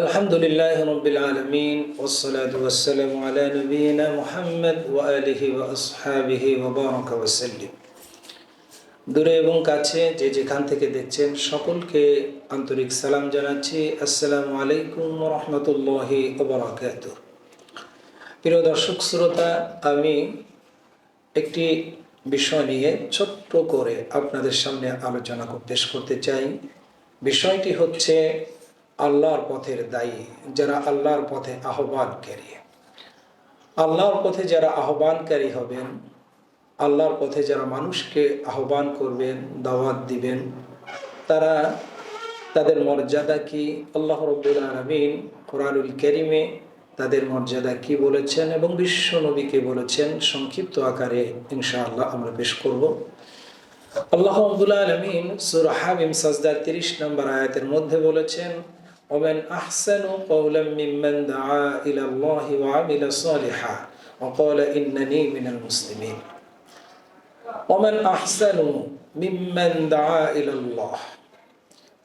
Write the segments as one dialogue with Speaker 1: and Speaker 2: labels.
Speaker 1: আলহামদুলিল্লাহি রাব্বিল আলামিন ওয়াসসালাতু ওয়াসসালামু আলা নবিয়িনা মুহাম্মদ ওয়া আলিহি ওয়া আসহাবিহি ওয়া বারাকা ওয়া সাল্লাম। দূরে এবং কাছে যে যেখান থেকে দেখছেন সকলকে আন্তরিক সালাম জানাচ্ছি। আসসালামু আলাইকুম ওয়া রাহমাতুল্লাহি ওয়া বারাকাতুহু। প্রিয় দর্শক শ্রোতা, আমি একটি বিষয় নিয়ে ছোট্ট করে আপনাদের সামনে আলোচনা পেশ করতে চাই। বিষয়টি হচ্ছে আল্লাহর পথের দায়ী, যারা আল্লাহর পথে আহ্বানকারী। আল্লাহর পথে যারা আহ্বানকারী হবেন, আল্লাহর পথে যারা মানুষকে আহ্বান করবেন, দাওয়াত দিবেন, তাদের মর্যাদা কি? আল্লাহ রাব্বুল আলামিন কোরআনুল কারীমে তাদের মর্যাদা কি বলেছেন এবং বিশ্ব নবীকে বলেছেন, সংক্ষিপ্ত আকারে ইনশাআল্লাহ আমরা পেশ করব। আল্লাহ রাব্বুল আলামিন সূরা হামিম সাজদার 30 নম্বর আয়াতের মধ্যে বলেছেন, ومن أحسن قولا ممن دعا إلى الله وعمل صالحا وقال إنني من المسلمين। ومن أحسن ممن دعا إلى الله,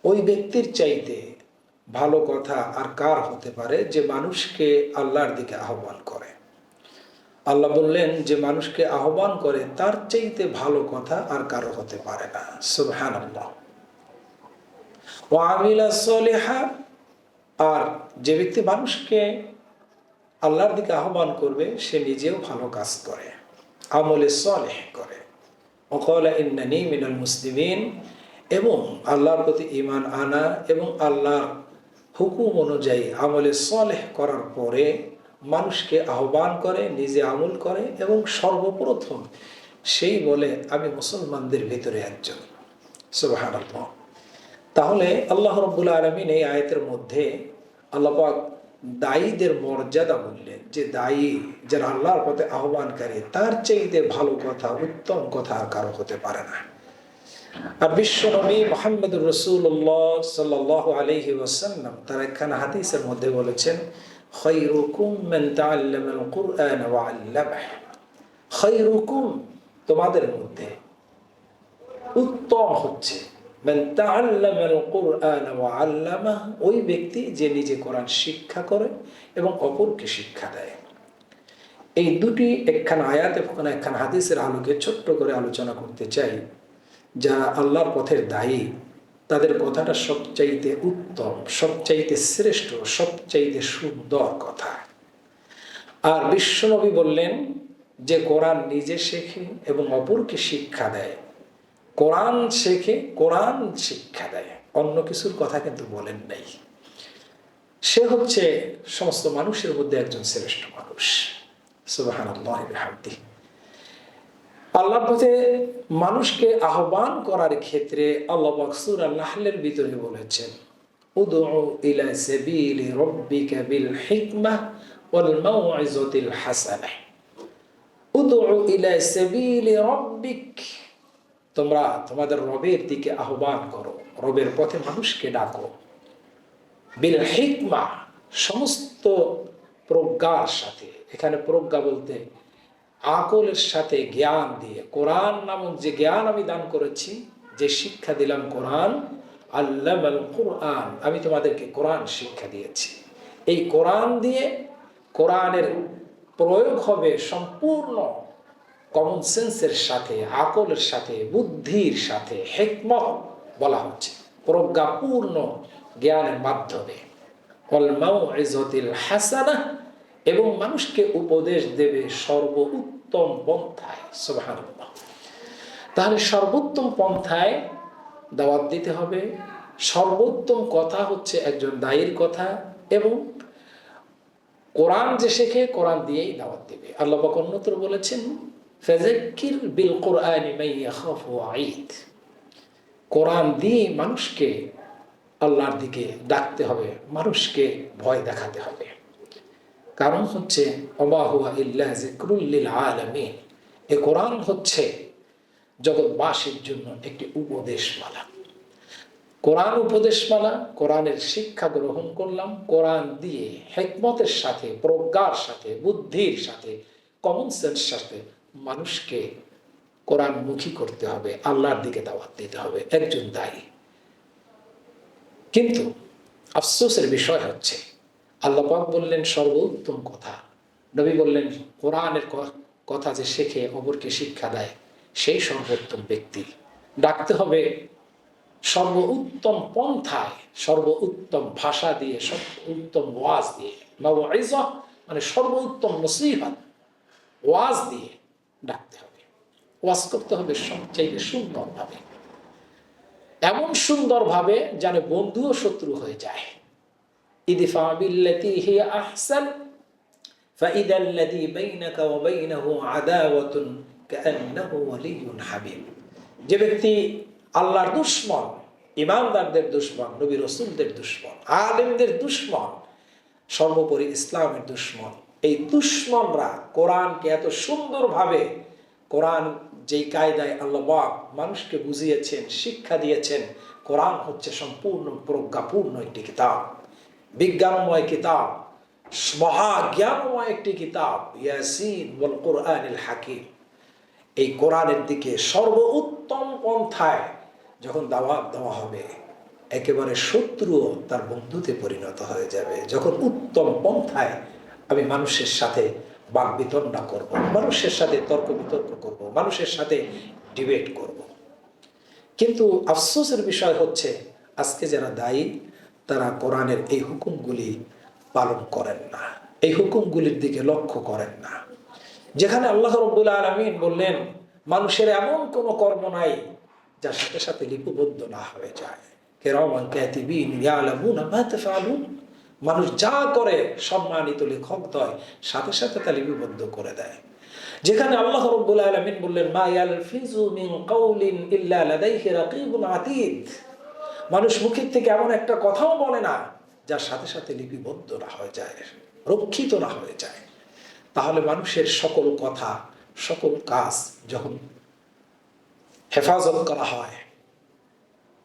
Speaker 1: ওই ব্যক্তির চাইতে ভালো কথা আর কার হতে পারে যে মানুষকে আল্লাহর দিকে আহ্বান করে। আল্লাহ বললেন যে মানুষকে আহ্বান করে তার চাইতে ভালো কথা আর কারো হতে পারে না। সুবহানাল্লাহ। ওয়া আমিলা সলিহা, আর যে ব্যক্তি মানুষকে আল্লাহর দিকে আহ্বান করবে সে নিজেও ভালো কাজ করে, আমলে সলেহ করে। ওয়াকালা ইন্নানী মিনাল মুসলিমিন, এবং আল্লাহর প্রতি ঈমান আনা এবং আল্লাহর হুকুম অনুযায়ী আমলে সলেহ করার পরে মানুষকে আহ্বান করে, নিজে আমল করে এবং সর্বপ্রথম সেই বলে আমি মুসলমানদের ভিতরে একজন। সুবহানাল্লাহ। তাহলে আল্লাহ রাব্বুল আলামিন এই আয়াতের মধ্যে আল্লাহ পাক দায়ীদের মর্যাদা বললেন যে দায়ী যারা আল্লাহর পথে আহ্বানকারী তার চাইতে ভালো কথা, উত্তম কথা আর কারো হতে পারে না। আর বিশ্ব নবী মুহাম্মদুর রাসূলুল্লাহ সাল্লাল্লাহু আলাইহি ওয়াসাল্লাম তার একখানা হাদিসের মধ্যে বলেছেন, খায়রুকুম মান তাআল্লামাল কুরআন ওয়া আল্লামাহু। খায়রুকুম, তোমাদের মধ্যে উত্তম হচ্ছে মান তাআল্লামাল কুরআন ওয়া আল্লামাহু, ওই ব্যক্তি যে নিজে কোরআন শিক্ষা করে এবং অপরকে শিক্ষা দেয়। এই দুটি একখানা আয়াত এবং একখানা হাদিসের আলোকে ছোট্ট করে আলোচনা করতে চাই। যারা আল্লাহর পথের দায়ী তাদের কথাটা সবচাইতে উত্তম, সবচাইতে শ্রেষ্ঠ, সবচাইতে সুন্দর কথা। আর বিশ্বনবী বললেন যে কোরআন নিজে শেখে এবং অপরকে শিক্ষা দেয়। কোরআন শেখে, কোরআন শিক্ষা দেয়, অন্য কিছুর কথা কিন্তু বলেন নাই। সে হচ্ছে সমস্ত মানুষের মধ্যে একজন শ্রেষ্ঠ মানুষ। সুবহানাল্লাহ ওয়া বিহামদিহি। আল্লাহর পথে মানুষকে আহ্বান করার ক্ষেত্রে আল্লাহ পাক সূরা নাহলের ভিতরে বলেছেন, উদউ ইলা সাবিলি রাব্বিকা বিল হিকমাহ ওয়াল মাউইযাতিল হাসানাহ। উদউ ইলা সাবিলি রাব্বিক, তোমরা তোমাদের রবের দিকে আহ্বান করো, রবের পথে মানুষকে ডাকো। বিল হিকমা, সমস্ত প্রজ্ঞার সাথে, এখানে প্রজ্ঞা বলতে আকলের সাথে জ্ঞান দিয়ে, কোরআন নামক যে জ্ঞান আমি দান করেছি, যে শিক্ষা দিলাম কোরআন, আল্লামাল কুরআন, আমি তোমাদেরকে কোরআন শিক্ষা দিয়েছি। এই কোরআন দিয়ে কোরআনের প্রয়োগ হবে সম্পূর্ণ কমন সেন্সের সাথে, আকলের সাথে, বুদ্ধির সাথে। হিকমত বলা হচ্ছে প্রজ্ঞাপূর্ণ জ্ঞানের মাধ্যমে। ওয়াল মাউইযাতিল হাসানাহ, এবং মানুষকে উপদেশ দেবে সর্বোত্তম পন্থায়। সুবহানাল্লাহ। তাহলে সর্বোত্তম পন্থায় দাওয়াত দিতে হবে। সর্বোত্তম কথা হচ্ছে একজন দায়ীর কথা, এবং কোরআন যে শেখে কোরআন দিয়েই দাওয়াত দেবে। আল্লাহ পাক অন্যত্র বলেছেন, ফাযাক্কির বিল কুরআনি মান ইয়াখাফু ওয়াঈদ, কোরআন দিয়ে মানুষকে আল্লাহর দিকে ডাকতে হবে, মানুষকে ভয় দেখাতে হবে। কারণ হচ্ছে ওমা হুয়া ইল্লা যিকরুল লিল আলামিন, এই কোরআন হচ্ছে জগৎবাসীর জন্য একটি উপদেশমালা। কোরআন উপদেশমালা, কোরআনের শিক্ষা গ্রহণ করলাম, কোরআন দিয়ে হিকমতের সাথে, প্রজ্ঞার সাথে, বুদ্ধির সাথে, কমন সেন্স সাথে মানুষকে কোরআনমুখী করতে হবে, আল্লাহর দিকে দাওয়াত দিতে হবে একজন দায়ী। কিন্তু আফসোসের বিষয় হচ্ছে আল্লাহ পাক বললেন সর্বোত্তম কথা, নবী বললেন কোরআনের কথা যে শেখে অপরকে শিক্ষা দেয় সেই সর্বোত্তম ব্যক্তি। ডাকতে হবে সর্বোত্তম পন্থায়, সর্বোত্তম ভাষা দিয়ে, সর্বোত্তম ওয়াজ দিয়ে, মাউইযা মানে সর্বোত্তম নসিহত, ওয়াজ দিয়ে ডাকতে হবে। ওয়াজ করতে হবে সবচেয়ে সুন্দরভাবে, এমন সুন্দরভাবে যেন বন্ধু ও শত্রু হয়ে যায়। ইদফা বিল্লাতি হিয়া আহসান ফাইদা আল্লাযী বাইনাকা ওয়া বাইনাহু আদাওয়াতুন কাআন্নাহু ওয়ালিয়্যুন হামীম। যে ব্যক্তি আল্লাহর দুশমন, ইমানদারদের দুশমন, নবী রাসূলদের দুশমন, আলেমদের দুশমন, সর্বোপরি ইসলামের দুশমন, এই দুশমনরা কোরআনকে এত সুন্দরভাবে, কোরআন যেই কায়দায় আল্লাহ পাক মানুষকে বুঝিয়েছেন, শিক্ষা দিয়েছেন, কোরআন হচ্ছে সম্পূর্ণ প্রজ্ঞাপূর্ণ একটি কিতাব, বিজ্ঞানময় কিতাব, মহাজ্ঞানময় একটি কিতাব, ইয়াসিন ওয়াল কুরআনিল হাকিম। এই কোরআনের দিকে সর্বোত্তম পন্থায় যখন দাওয়াত দেওয়া হবে, একেবারে শত্রুও তার বন্ধুতে পরিণত হয়ে যাবে। যখন উত্তম পন্থায় আমি মানুষের সাথে বাকবিতণ্ডা করব, মানুষের সাথে তর্ক বিতর্ক করব, মানুষের সাথে ডিবেট করব। কিন্তু আফসোসের বিষয় হচ্ছে আজকে যারা দায়ী তারা কোরআনের এই হুকুমগুলি পালন করেন না, এই হুকুমগুলির দিকে লক্ষ্য করেন না। যেখানে আল্লাহ রাব্বুল আলামিন বললেন মানুষের এমন কোনো কর্ম নাই যার সাথে সাথে লিপিবদ্ধ না হয়ে যায়, কিরামান কাতিবিন ইয়ালামুনা মা তাফআলুন। মানুষ যা করে সম্মানিত লেখকদ্বয় সাথে সাথে তা লিপিবদ্ধ করে দেয়। যেখানে আল্লাহ রাব্বুল আলামিন বললেন মা ইয়ালফিজু মিন কাউলিন ইল্লা লাদাইহি রাকীবুন আতীদ, মানুষ মুখের থেকে এমন একটা কথাও বলে না যার সাথে সাথে লিপিবদ্ধ না হয়ে যায়, রক্ষিত না হয়ে যায়। তাহলে মানুষের সকল কথা, সকল কাজ যখন হেফাজত করা হয়,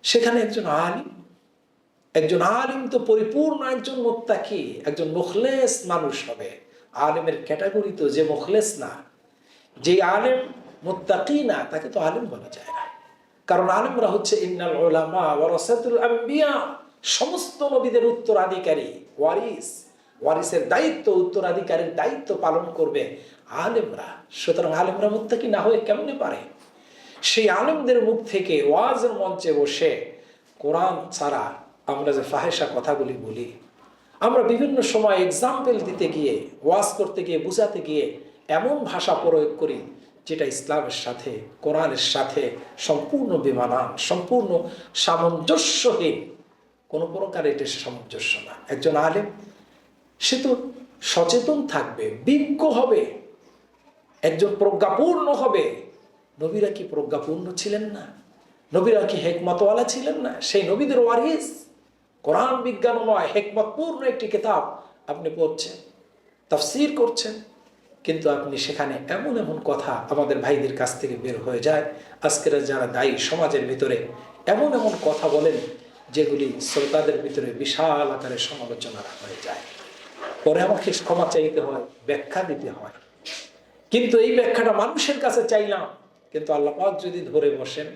Speaker 1: সেখানে একজন আলিম তো পরিপূর্ণ একজন মুত্তাকি, একজন মুখলেস মানুষ হবে। আলিমের ক্যাটাগরি তো যে মুখলেস না, যে আলিম মুত্তাকি না, তাকে তো আলিম বলা যায় না। কারণ আলিমরা হচ্ছে ইন্নাল উলামা ওয়ারাসাতুল আম্বিয়া, সমস্ত নবীদের উত্তরাধিকারী, ওয়ারিসের দায়িত্ব, উত্তরাধিকারীর দায়িত্ব পালন করবে আলেমরা। সুতরাং আলেমরা মুত্তাকি না হয়ে কেমনে পারে? সেই আলেমদের মুখ থেকে ওয়াজের মঞ্চে বসে কোরআন ছাড়া আমরা যে ফাহেসা কথাগুলি বলি, আমরা বিভিন্ন সময় এক্সাম্পল দিতে গিয়ে, ওয়াজ করতে গিয়ে, বুঝাতে গিয়ে এমন ভাষা প্রয়োগ করি যেটা ইসলামের সাথে, কোরআনের সাথে সম্পূর্ণ বেমানান, সম্পূর্ণ সামঞ্জস্যহীন, কোনো প্রকার এটা সামঞ্জস্য না। একজন আলেম সে তো সচেতন থাকবে, বিজ্ঞ হবে, একজন প্রজ্ঞাপূর্ণ হবে। নবীরা কি প্রজ্ঞাপূর্ণ ছিলেন না? নবীরা কি হেকমতওয়ালা ছিলেন না? সেই নবীদের ওয়ারিস। কোরআন বিজ্ঞানময় হেকমতপূর্ণ একটি কিতাব আপনি পড়ছেন, তাফসীর করছেন, কিন্তু আপনি সেখানে এমন এমন কথা আমাদের ভাইদের কাছ থেকে বের হয়ে যায়। আজকের যারা দায়ী সমাজের ভিতরে এমন এমন কথা বলেন যেগুলি শ্রোতাদের ভিতরে বিশাল আকারে সমালোচনা হয়ে যায়। পরে আমাকে ক্ষমা চাইতে হয়, ব্যাখ্যা দিতে হয়। কিন্তু এই ব্যাখ্যাটা মানুষের কাছে চাইলাম, কিন্তু আল্লাহ পাক যদি ধরে বসেন,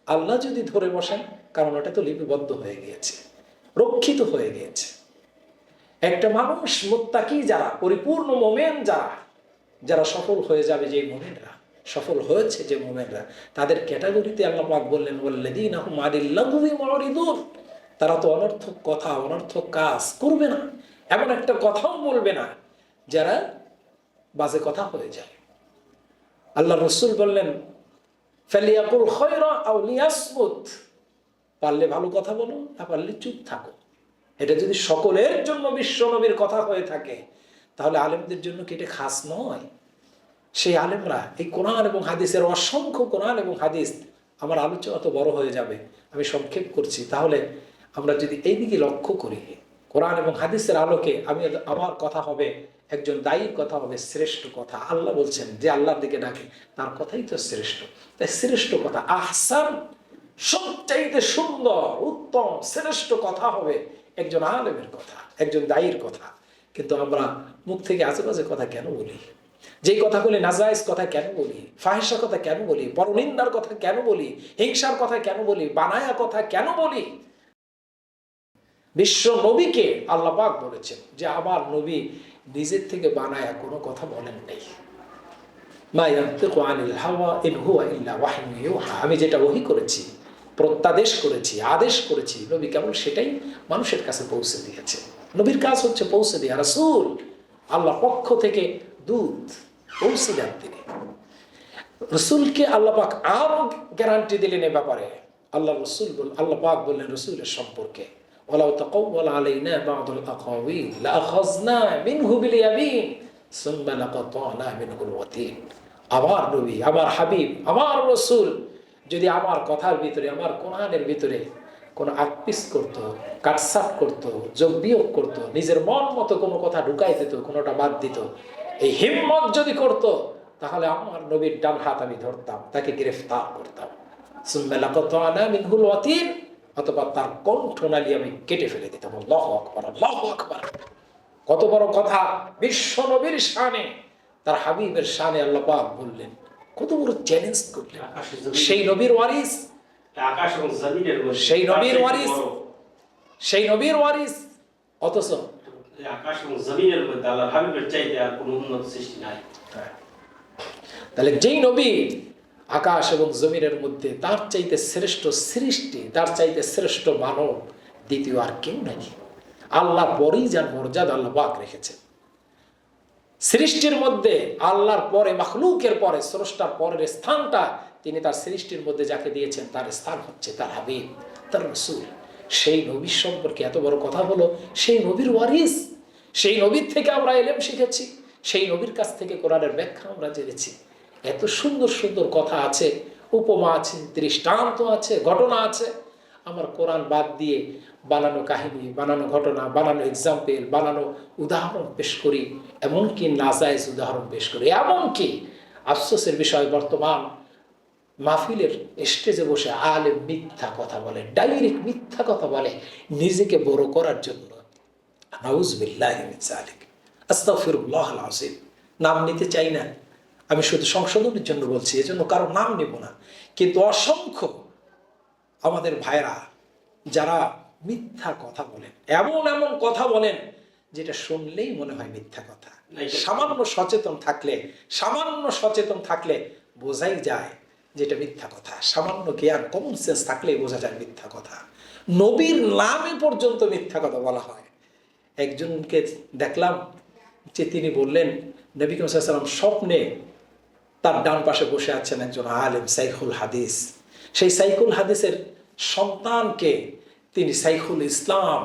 Speaker 1: আল্লাহ যদি ধরে বসেন, কারণ ওটা তো লিপিবদ্ধ হয়ে গিয়েছে, রক্ষিত হয়ে গিয়েছে। একটা মানুষ মুত্তাকি যারা, পরিপূর্ণ মোমেন যারা সফল হয়ে যাবে, যে মোমেনরা সফল হয়েছে, যে মোমেনরা, তাদের ক্যাটাগরিতে আল্লাহ পাক বললেন ওয়াল্লাযীনা হুম আনিল লাগবি মুরিদুন, তারা তো অনর্থক কথা, অনর্থক কাজ করবে না, এমন একটা কথাও বলবে না যারা বাজে কথা হয়ে যায়। আল্লাহ রাসূল বললেন ফালিয়াকুল খায়রা আও লিয়াসমুত, পারলে ভালো কথা বলো, না পারলে চুপ থাকো। এটা যদি সকলের জন্য বিশ্ব নবীর কথা হয়ে থাকে, তাহলে আলেমদের জন্য কি এটা খাস নয়? সেই আলেমরা এই কোরআন এবং হাদিসের, অসংখ্য কোরআন এবং হাদিস, আমার আলোচনা তো বড় হয়ে যাবে, আমি সংক্ষেপ করছি। তাহলে আমরা যদি এই দিকে লক্ষ্য করি, কোরআন এবং হাদিসের আলোকে আমার কথা হবে, একজন দায়ীর কথা হবে শ্রেষ্ঠ কথা। আল্লাহ বলছেন যে আল্লাহর দিকে ডাকে তার কথাই তো শ্রেষ্ঠ। তাই শ্রেষ্ঠ কথা, আহসান, সবচাইতে সুন্দর, উত্তম, শ্রেষ্ঠ কথা হবে একজন আলেমের কথা, একজন দায়ীর কথা। কিন্তু আমরা মুখ থেকে আজেবাজে কথা কেন বলি? যেই কথাগুলি নাজায়েজ কথা কেন বলি? ফাহিশা কথা কেন বলি? পরনিন্দার কথা কেন বলি? হিংসার কথা কেন বলি? বানায়া কথা কেন বলি? বিশ্ব নবীকে আল্লাহ পাক বলেছেন যে আমার নবী নিজের থেকে বানায় কোনো কথা বলেন নাই। মা ইয়ানতিকু আনিল হাওয়া ইন হুয়া ইল্লা ওয়াহয়ুন ইউহা, আমি যেটা ওহী করেছি, প্রত্যাদেশ করেছি, আদেশ করেছি, নবী কেবল সেটাই মানুষের কাছে পৌঁছে দিয়েছে। নবীর কাজ হচ্ছে পৌঁছে দেওয়া। রাসূল আল্লাহ পক্ষ থেকে দূত, পৌঁছে দেন তিনি। রসুলকে আল্লাহ পাক আরো গ্যারান্টি দিলেন এ ব্যাপারে। আল্লাহ পাক বললেন রসুলের সম্পর্কে, ওয়ালাউ তাকাওয়ালা আলাইনা বা'দুল আকাওয়িল লাআখাযনা মিনহু বিল ইয়ামিন সুম্মা লাকাতা'না মিনহুল ওয়াতিন। আমার নবী, আমার হাবিব, আমার রসুল যদি আমার কথার ভিতরে, আমার কোরআনের ভিতরে কোনো আকপিস করতো, কাটসাট করতো, যোগ বিয়োগ করতো, নিজের মন মতো কোনো কথা ঢুকাই দিত, কোনোটা বাদ দিত, এই হিম্মত যদি করতো, তাহলে আমার নবীর ডান হাত আমি ধরতাম, তাকে গ্রেফতার করতাম। সুম্মা লাকাতা'না মিনহুল ওয়াতিন, অথবা তার কণ্ঠনালী আমি কেটে ফেলে দিতাম। আল্লাহু আকবার, আল্লাহু আকবার। কত বড় কথা! বিশ্ব নবীর শানে, তার হাবিবের শানে আল্লাহ পাক বললেন, কত বড় চ্যালেঞ্জ করলেন। সেই নবীর ওয়ারিস,
Speaker 2: আকাশ এবং জমিনের মধ্যে,
Speaker 1: সেই নবীর ওয়ারিস, সেই নবীর ওয়ারিস, অথচ
Speaker 2: আকাশ এবং জমিনের মধ্যে আল্লাহর হাবিবের চাইতে আর কোনো উন্নত সৃষ্টি নাই।
Speaker 1: তাহলে যেই নবী আকাশ এবং জমিনের মধ্যে, তার চাইতে শ্রেষ্ঠ সৃষ্টি, তার চাইতে শ্রেষ্ঠ মানব দ্বিতীয় আর কেউ নাই। আল্লাহ পরেই যার মর্যাদা আল্লাহ পাক রেখেছেন। সৃষ্টির মধ্যে আল্লাহর পরে, মাখলুকের পরে, স্রষ্টার পরের স্থানটা তিনি তার সৃষ্টির মধ্যে যাকে দিয়েছেন, তার স্থান হচ্ছে তার হাবিব, তার রাসূল। সেই নবীর সম্পর্কে এত বড় কথা হলো। সেই নবীর ওয়ারিস, সেই নবীর থেকে আমরা ইলম শিখেছি, সেই নবীর কাছ থেকে কোরআনের ব্যাখ্যা আমরা জেনেছি। এত সুন্দর সুন্দর কথা আছে, উপমা আছে, দৃষ্টান্ত আছে, ঘটনা আছে। আমার কোরআন বাদ দিয়ে বানানো কাহিনী, বানানো ঘটনা, বানানো এক্সাম্পল, বানানো উদাহরণ পেশ করি, এমনকি নাজায়েজ উদাহরণ পেশ করি। এমনকি আফসোসের বিষয়, বর্তমান মাহফিলের স্টেজে বসে আলেম মিথ্যা কথা বলে, ডাইরেক্ট মিথ্যা কথা বলে নিজেকে বড় করার জন্য। নাউযুবিল্লাহি মিন যালিক, আস্তাগফিরুল্লাহল আযীম। নাম নিতে চাই না, আমি শুধু সংশোধনের জন্য বলছি, এজন্য কারো নাম নেব না। কিন্তু অসংখ্য আমাদের ভাইরা যারা মিথ্যা কথা বলেন, এমন এমন কথা বলেন যেটা শুনলেই মনে হয় মিথ্যা কথা। সামান্য সচেতন থাকলে বোঝাই যায় যেটা মিথ্যা কথা। সামান্য জ্ঞান, কমন সেন্স থাকলেই বোঝা যায় মিথ্যা কথা। নবীর নামে পর্যন্ত মিথ্যা কথা বলা হয়। একজনকে দেখলাম যে তিনি বললেন, নবী করিম সাল্লাল্লাহু আলাইহি ওয়াসাল্লাম স্বপ্নে তার ডান পাশে বসে আছেন একজন আলেম, শাইখুল হাদিস। সেই শাইখুল হাদিসের সন্তানকে তিনি শাইখুল ইসলাম,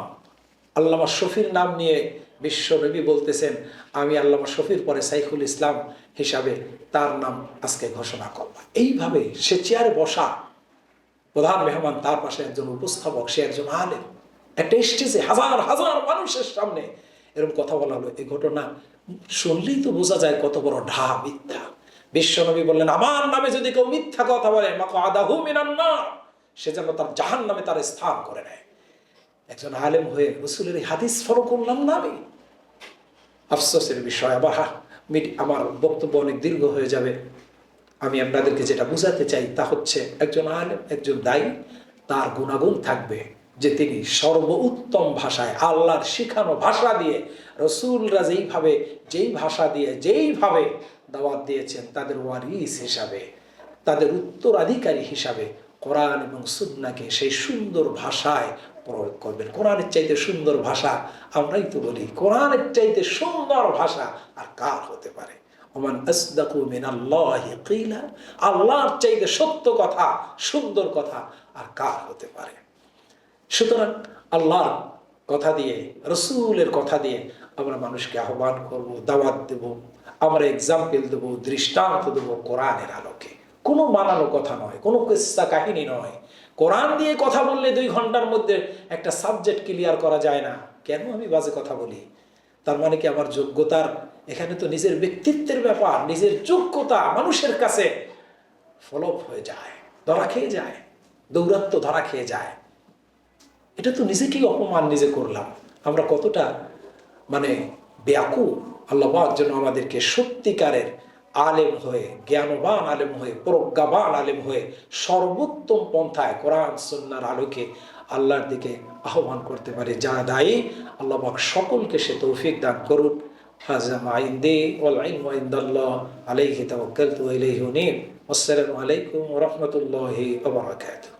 Speaker 1: আল্লামা শফির নাম নিয়ে বিশ্ব নবী বলতেছেন, আমি আল্লামা শফির পরে শাইখুল ইসলাম হিসাবে তার নাম আজকে ঘোষণা করলাম। এইভাবে সে চেয়ারে বসা, প্রধান মেহমান তার পাশে একজন উপস্থাপক, সে একজন আলেম, একটা স্টেজে হাজার হাজার মানুষের সামনে এরকম কথা বলা হলো। এই ঘটনা শুনলেই তো বোঝা যায় কত বড় ঢা মিথ্যা। বিশ্বনবী বললেন, আমার নামে যদি কেউ মিথ্যা কথা বলে, মাকআদাহু মিনান নার, সে যেন তার জাহান্নামে তার স্থান করে নেয়। একজন আলেম হয়ে রাসূলের এই হাদিস ফলো করলাম না আমি। আফসোসের বিষয়। আবার আমার বক্তব্য অনেক দীর্ঘ হয়ে যাবে। আমি আপনাদেরকে যেটা বুঝাতে চাই তা হচ্ছে, একজন আলেম, একজন দায়ী, তার গুণাগুণ থাকবে যে তিনি সর্বোত্তম ভাষায়, আল্লাহর শিখানো ভাষা দিয়ে, রসুলরা যেই ভাষা দিয়ে যেইভাবে দাওয়াত দিয়েছেন, তাদের ওয়ারিস হিসাবে, তাদের উত্তরাধিকারী হিসাবে কোরআন এবং সুন্নাহকে সেই সুন্দর ভাষায় প্রয়োগ করবেন। কোরআনের চাইতে সুন্দর ভাষা, আমরাই তো বলি, কোরআনের চাইতে সুন্দর ভাষা আর কার হতে পারে? ওমান আসদাকু মিনাল্লাহি কিলা, আল্লাহর চাইতে সত্য কথা, সুন্দর কথা আর কার হতে পারে? সুতরাং আল্লাহর কথা দিয়ে, রসুলের কথা দিয়ে আমরা মানুষকে আহ্বান করব, দাওয়াত দেব, আমরা এক্সাম্পল দেব, দৃষ্টান্ত দেব কোরআনের আলোকে। কোনো বানানো কথা নয়, কোনো কিস্সা কাহিনী নয়। কোরআন দিয়ে কথা বললে 2 ঘন্টার মধ্যে একটা সাবজেক্ট ক্লিয়ার করা যায় না। কেন আমি বাজে কথা বলি? তার মানে কি আমার যোগ্যতার, এখানে তো নিজের ব্যক্তিত্বের ব্যাপার, নিজের যোগ্যতা মানুষের কাছে ফলপ হয়ে যায়, ধরা খেয়ে যায়, দৌরাত্ম্য ধরা খেয়ে যায়। এটা তো নিজেকেই অপমান নিজে করলাম। আমরা কতটা ব্যাকুল। আল্লাহ পাক যেন আমাদেরকে সত্যিকারের আলেম হয়ে, জ্ঞানবান আলেম হয়ে, প্রজ্ঞাবান আলেম হয়ে সর্বোত্তম পন্থায় কোরআন সুন্নাহর আলোকে আল্লাহর দিকে আহ্বান করতে পারি। যারা দায়ী, আল্লাহ পাক সকলকে সে তৌফিক দান করুন। হাযা মা ইনদি ওয়াল ইলমু ইনদাল্লাহ আলাইহি তাওয়াক্কালতু ওয়া ইলাইহি উনীব। আসসালামু আলাইকুম ওয়া রাহমাতুল্লাহি ওয়া বারাকাতুহু।